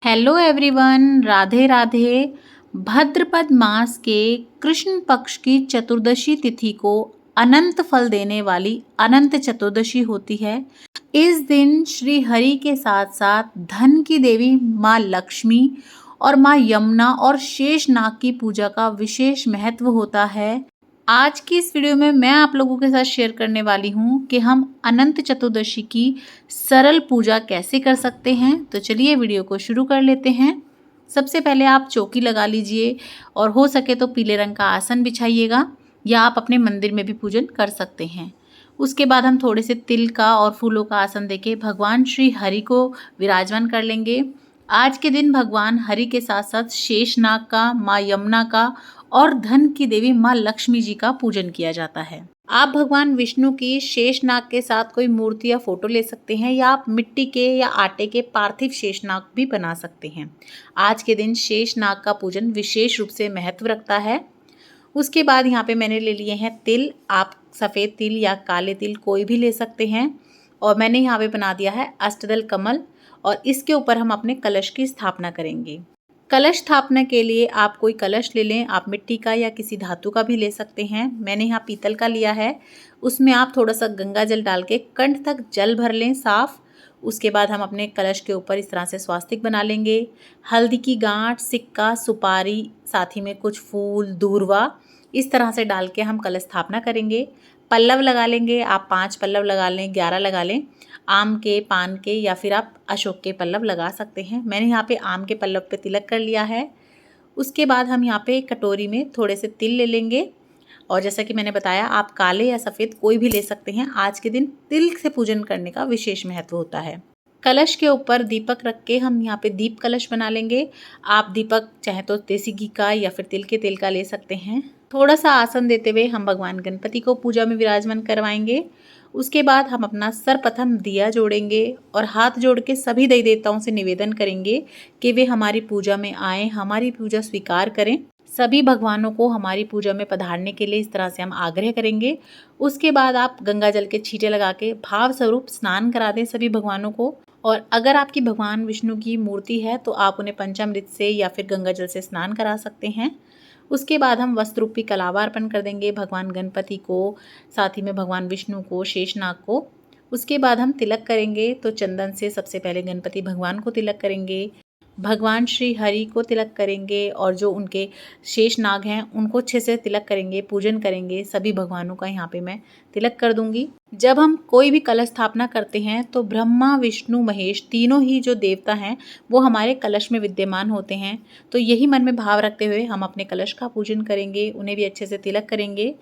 Hello everyone, Radhe Radhe. Bhadrapad मास के कृष्ण पक्ष की चतुर्दशी तिथि को अनंत फल देने वाली अनंत चतुर्दशी होती है। इस दिन श्री हरि के साथ साथ धन की देवी माँ लक्ष्मी और माँ यमुना और शेष नाग की पूजा का विशेष महत्व होता है। आज की इस वीडियो में मैं आप लोगों के साथ शेयर करने वाली हूँ कि हम अनंत चतुर्दशी की सरल पूजा कैसे कर सकते हैं। तो चलिए वीडियो को शुरू कर लेते हैं। सबसे पहले आप चौकी लगा लीजिए और हो सके तो पीले रंग का आसन बिछाइएगा, या आप अपने मंदिर में भी पूजन कर सकते हैं। उसके बाद हम थोड़े से तिल का और फूलों का आसन देके भगवान श्री हरि को विराजमान कर लेंगे। आज के दिन भगवान हरि के साथ साथ शेष नाग का, माँ यमुना का और धन की देवी माँ लक्ष्मी जी का पूजन किया जाता है। आप भगवान विष्णु की शेषनाग के साथ कोई मूर्ति या फोटो ले सकते हैं, या आप मिट्टी के या आटे के पार्थिव शेषनाग भी बना सकते हैं। आज के दिन शेषनाग का पूजन विशेष रूप से महत्व रखता है। उसके बाद यहाँ पे मैंने ले लिए हैं तिल। आप सफ़ेद तिल या काले तिल कोई भी ले सकते हैं। और मैंने यहाँ पे बना दिया है अष्टदल कमल, और इसके ऊपर हम अपने कलश की स्थापना करेंगे। कलश स्थापना के लिए आप कोई कलश ले लें, आप मिट्टी का या किसी धातु का भी ले सकते हैं। मैंने यहाँ पीतल का लिया है। उसमें आप थोड़ा सा गंगा जल डाल के कंठ तक जल भर लें साफ। उसके बाद हम अपने कलश के ऊपर इस तरह से स्वास्तिक बना लेंगे। हल्दी की गांठ, सिक्का, सुपारी, साथ ही में कुछ फूल, दूर्वा, इस तरह से डाल के हम कलश स्थापना करेंगे। पल्लव लगा लेंगे। आप 5 पल्लव लगा लें, 11 लगा लें। आम के, पान के या फिर आप अशोक के पल्लव लगा सकते हैं। मैंने यहाँ पे आम के पल्लव पे तिलक कर लिया है। उसके बाद हम यहाँ पे कटोरी में थोड़े से तिल ले लेंगे, और जैसा कि मैंने बताया आप काले या सफ़ेद कोई भी ले सकते हैं। आज के दिन तिल से पूजन करने का विशेष महत्व होता है। कलश के ऊपर दीपक रख के हम यहाँ पे दीप कलश बना लेंगे। आप दीपक चाहे तो देसी घी का या फिर तिल के तेल का ले सकते हैं। थोड़ा सा आसन देते हुए हम भगवान गणपति को पूजा में विराजमान करवाएंगे। उसके बाद हम अपना सर्वप्रथम दिया जोड़ेंगे और हाथ जोड़ के सभी देवी देवताओं से निवेदन करेंगे कि वे हमारी पूजा में आएँ, हमारी पूजा स्वीकार करें। सभी भगवानों को हमारी पूजा में पधारने के लिए इस तरह से हम आग्रह करेंगे। उसके बाद आप गंगा जल के छींटे लगा के भाव स्वरूप स्नान करा दें सभी भगवानों को। और अगर आपकी भगवान विष्णु की मूर्ति है तो आप उन्हें पंचामृत से या फिर गंगा जल से स्नान करा सकते हैं। उसके बाद हम वस्त्र रूपी कलावा अर्पण कर देंगे भगवान गणपति को, साथ ही में भगवान विष्णु को, शेषनाग को। उसके बाद हम तिलक करेंगे। तो चंदन से सबसे पहले गणपति भगवान को तिलक करेंगे, भगवान श्री हरि को तिलक करेंगे, और जो उनके शेष नाग हैं उनको अच्छे से तिलक करेंगे, पूजन करेंगे। सभी भगवानों का यहाँ पे मैं तिलक कर दूंगी। जब हम कोई भी कलश स्थापना करते हैं तो ब्रह्मा, विष्णु, महेश तीनों ही जो देवता हैं वो हमारे कलश में विद्यमान होते हैं। तो यही मन में भाव रखते हुए हम अपने कलश का पूजन करेंगे, उन्हें भी अच्छे से तिलक करेंगे।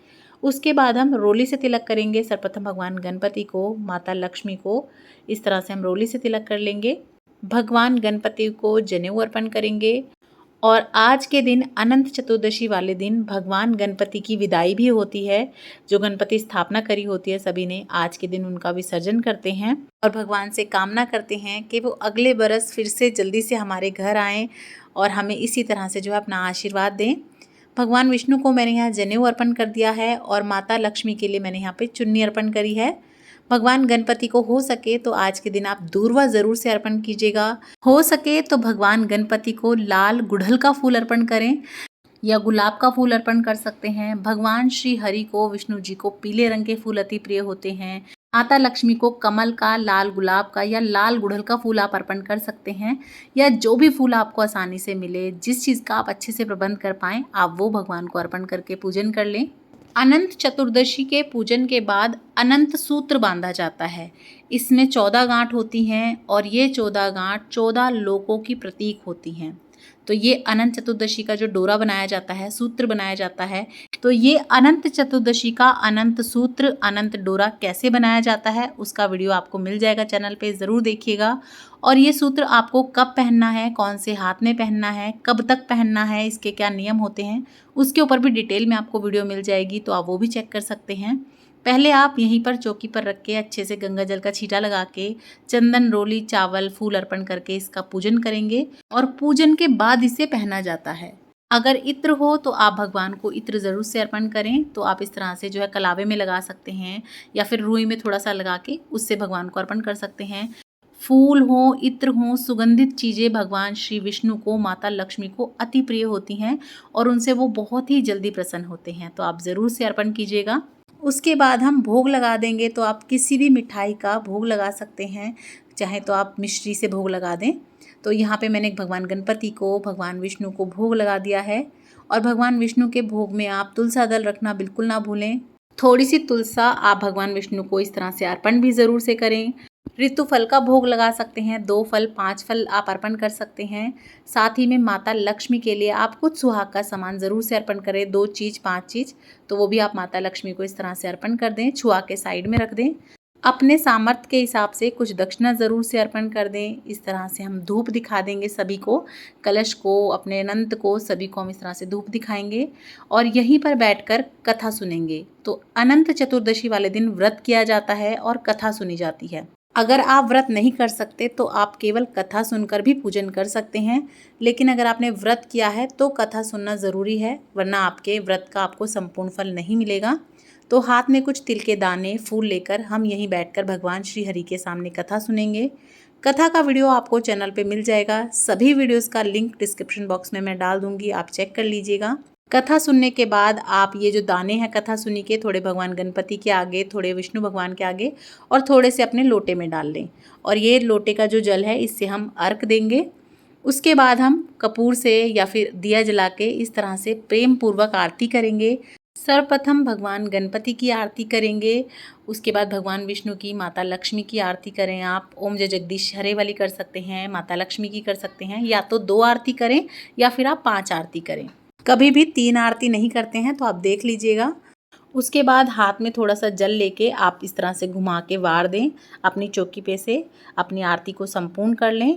उसके बाद हम रोली से तिलक करेंगे। सर्वप्रथम भगवान गणपति को, माता लक्ष्मी को, इस तरह से हम रोली से तिलक कर लेंगे। भगवान गणपति को जनेऊ अर्पण करेंगे। और आज के दिन अनंत चतुर्दशी वाले दिन भगवान गणपति की विदाई भी होती है। जो गणपति स्थापना करी होती है सभी ने, आज के दिन उनका विसर्जन करते हैं और भगवान से कामना करते हैं कि वो अगले बरस फिर से जल्दी से हमारे घर आएँ और हमें इसी तरह से जो है अपना आशीर्वाद दें। भगवान विष्णु को मैंने यहाँ जनेऊ अर्पण कर दिया है, और माता लक्ष्मी के लिए मैंने यहाँ पे चुन्नी अर्पण करी है। भगवान गणपति को हो सके तो आज के दिन आप दूर्वा ज़रूर से अर्पण कीजिएगा। हो सके तो भगवान गणपति को लाल गुड़हल का फूल अर्पण करें, या गुलाब का फूल अर्पण कर सकते हैं। भगवान श्री हरि को, विष्णु जी को पीले रंग के फूल अति प्रिय होते हैं। माता लक्ष्मी को कमल का, लाल गुलाब का या लाल गुड़हल का फूल आप अर्पण कर सकते हैं, या जो भी फूल आपको आसानी से मिले, जिस चीज़ का आप अच्छे से प्रबंध कर पाएँ, आप वो भगवान को अर्पण करके पूजन कर लें। अनंत चतुर्दशी के पूजन के बाद अनंत सूत्र बांधा जाता है। इसमें 14 गांठ होती हैं, और ये 14 गांठ 14 लोकों की प्रतीक होती हैं। तो ये अनंत चतुर्दशी का जो डोरा बनाया जाता है, सूत्र बनाया जाता है, तो ये अनंत चतुर्दशी का अनंत सूत्र, अनंत डोरा कैसे बनाया जाता है उसका वीडियो आपको मिल जाएगा चैनल पे, ज़रूर देखिएगा। और ये सूत्र आपको कब पहनना है, कौन से हाथ में पहनना है, कब तक पहनना है, इसके क्या नियम होते हैं, उसके ऊपर भी डिटेल में आपको वीडियो मिल जाएगी, तो आप वो भी चेक कर सकते हैं। पहले आप यहीं पर चौकी पर रख के अच्छे से गंगा जल का छींटा लगा के चंदन, रोली, चावल, फूल अर्पण करके इसका पूजन करेंगे, और पूजन के बाद इसे पहना जाता है। अगर इत्र हो तो आप भगवान को इत्र ज़रूर से अर्पण करें। तो आप इस तरह से जो है कलावे में लगा सकते हैं, या फिर रुई में थोड़ा सा लगा के उससे भगवान को अर्पण कर सकते हैं। फूल हों, इत्र हों, सुगंधित चीज़ें भगवान श्री विष्णु को, माता लक्ष्मी को अति प्रिय होती हैं और उनसे वो बहुत ही जल्दी प्रसन्न होते हैं। तो आप ज़रूर से अर्पण कीजिएगा। उसके बाद हम भोग लगा देंगे। तो आप किसी भी मिठाई का भोग लगा सकते हैं, चाहे तो आप मिश्री से भोग लगा दें। तो यहाँ पे मैंने भगवान गणपति को, भगवान विष्णु को भोग लगा दिया है। और भगवान विष्णु के भोग में आप तुलसा दल रखना बिल्कुल ना भूलें। थोड़ी सी तुलसा आप भगवान विष्णु को इस तरह से अर्पण भी ज़रूर से करें। ऋतु फल का भोग लगा सकते हैं, 2 फल 5 फल आप अर्पण कर सकते हैं। साथ ही में माता लक्ष्मी के लिए आप कुछ सुहाग का सामान ज़रूर से अर्पण करें, 2 चीज़ 5 चीज़, तो वो भी आप माता लक्ष्मी को इस तरह से अर्पण कर दें, छुआ के साइड में रख दें। अपने सामर्थ्य के हिसाब से कुछ दक्षिणा ज़रूर से अर्पण कर दें। इस तरह से हम धूप दिखा देंगे सभी को, कलश को, अपने अनंत को, सभी को हम इस तरह से धूप दिखाएंगे और यहीं पर बैठकर कथा सुनेंगे। तो अनंत चतुर्दशी वाले दिन व्रत किया जाता है और कथा सुनी जाती है। अगर आप व्रत नहीं कर सकते तो आप केवल कथा सुनकर भी पूजन कर सकते हैं, लेकिन अगर आपने व्रत किया है तो कथा सुनना ज़रूरी है, वरना आपके व्रत का आपको संपूर्ण फल नहीं मिलेगा। तो हाथ में कुछ तिल के दाने, फूल लेकर हम यहीं बैठकर भगवान श्री हरि के सामने कथा सुनेंगे। कथा का वीडियो आपको चैनल पे मिल जाएगा। सभी वीडियोस का लिंक डिस्क्रिप्शन बॉक्स में मैं डाल दूंगी, आप चेक कर लीजिएगा। कथा सुनने के बाद आप ये जो दाने हैं कथा सुनी के, थोड़े भगवान गणपति के आगे, थोड़े विष्णु भगवान के आगे और थोड़े से अपने लोटे में डाल लें। और ये लोटे का जो जल है इससे हम अर्घ देंगे। उसके बाद हम कपूर से या फिर दिया जला के इस तरह से प्रेम पूर्वक आरती करेंगे। सर्वप्रथम भगवान गणपति की आरती करेंगे, उसके बाद भगवान विष्णु की, माता लक्ष्मी की आरती करें। आप ओम जय जगदीश हरे वाली कर सकते हैं, माता लक्ष्मी की कर सकते हैं, या तो 2 आरती करें या फिर आप 5 आरती करें। कभी भी 3 आरती नहीं करते हैं, तो आप देख लीजिएगा। उसके बाद हाथ में थोड़ा सा जल लेके आप इस तरह से घुमा के वार दें अपनी चौकी पे से, अपनी आरती को संपूर्ण कर लें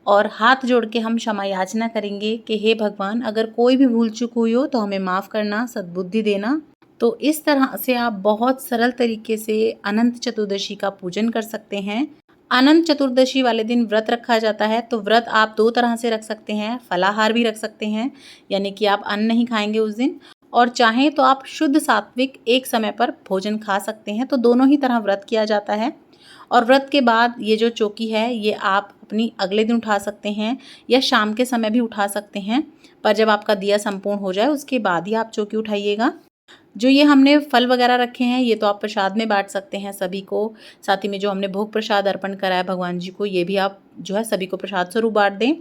और हाथ जोड़ के हम क्षमा याचना करेंगे कि हे भगवान, अगर कोई भी भूल चूक हुई हो तो हमें माफ़ करना, सद्बुद्धि देना। तो इस तरह से आप बहुत सरल तरीके से अनंत चतुर्दशी का पूजन कर सकते हैं। अनंत चतुर्दशी वाले दिन व्रत रखा जाता है, तो व्रत आप 2 तरह से रख सकते हैं। फलाहार भी रख सकते हैं, यानी कि आप अन्न नहीं खाएंगे उस दिन, और चाहें तो आप शुद्ध सात्विक एक समय पर भोजन खा सकते हैं। तो दोनों ही तरह व्रत किया जाता है। और व्रत के बाद ये जो चौकी है ये आप अपनी अगले दिन उठा सकते हैं या शाम के समय भी उठा सकते हैं, पर जब आपका दिया संपूर्ण हो जाए उसके बाद ही आप चौकी उठाइएगा। जो ये हमने फल वगैरह रखे हैं ये तो आप प्रसाद में बांट सकते हैं सभी को। साथ ही में जो हमने भोग प्रसाद अर्पण करा है भगवान जी को, ये भी आप जो है सभी को प्रसाद स्वरूप बांट दें।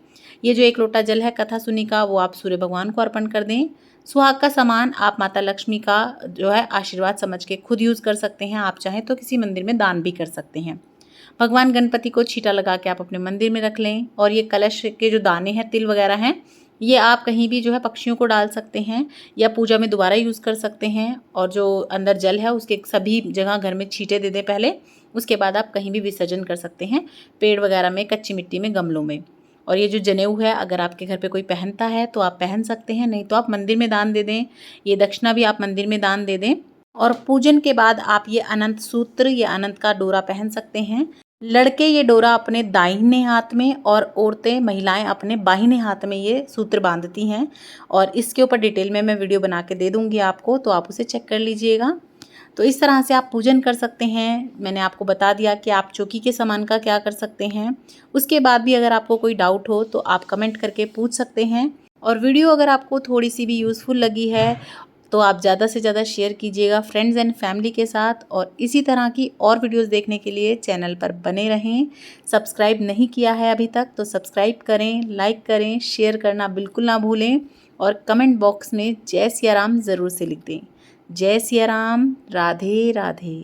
ये जो 1 लोटा जल है कथा सुनी का, वो आप सूर्य भगवान को अर्पण कर दें। सुहाग का सामान आप माता लक्ष्मी का जो है आशीर्वाद समझ के खुद यूज़ कर सकते हैं, आप चाहें तो किसी मंदिर में दान भी कर सकते हैं। भगवान गणपति को छीटा लगा के आप अपने मंदिर में रख लें। और ये कलश के जो दाने हैं, तिल वगैरह हैं, ये आप कहीं भी जो है पक्षियों को डाल सकते हैं या पूजा में दोबारा यूज़ कर सकते हैं। और जो अंदर जल है उसके सभी जगह घर में छींटे दे दें पहले, उसके बाद आप कहीं भी विसर्जन कर सकते हैं, पेड़ वगैरह में, कच्ची मिट्टी में, गमलों में। और ये जो जनेऊ है अगर आपके घर पे कोई पहनता है तो आप पहन सकते हैं, नहीं तो आप मंदिर में दान दे दें। ये दक्षिणा भी आप मंदिर में दान दे दें। और पूजन के बाद आप ये अनंत सूत्र, ये अनंत का डोरा पहन सकते हैं। लड़के ये डोरा अपने दाहिने हाथ में और औरतें, महिलाएं अपने बाहिने हाथ में ये सूत्र बांधती हैं। और इसके ऊपर डिटेल में मैं वीडियो बना के दे दूंगी आपको, तो आप उसे चेक कर लीजिएगा। तो इस तरह से आप पूजन कर सकते हैं। मैंने आपको बता दिया कि आप चौकी के सामान का क्या कर सकते हैं। उसके बाद भी अगर आपको कोई डाउट हो तो आप कमेंट करके पूछ सकते हैं। और वीडियो अगर आपको थोड़ी सी भी यूज़फुल लगी है तो आप ज़्यादा से ज़्यादा शेयर कीजिएगा फ्रेंड्स एंड फैमिली के साथ। और इसी तरह की और वीडियोस देखने के लिए चैनल पर बने रहें। सब्सक्राइब नहीं किया है अभी तक तो सब्सक्राइब करें, लाइक करें, शेयर करना बिल्कुल ना भूलें। और कमेंट बॉक्स में जय सिया राम ज़रूर से लिख दें। जय सिया राम, राधे राधे।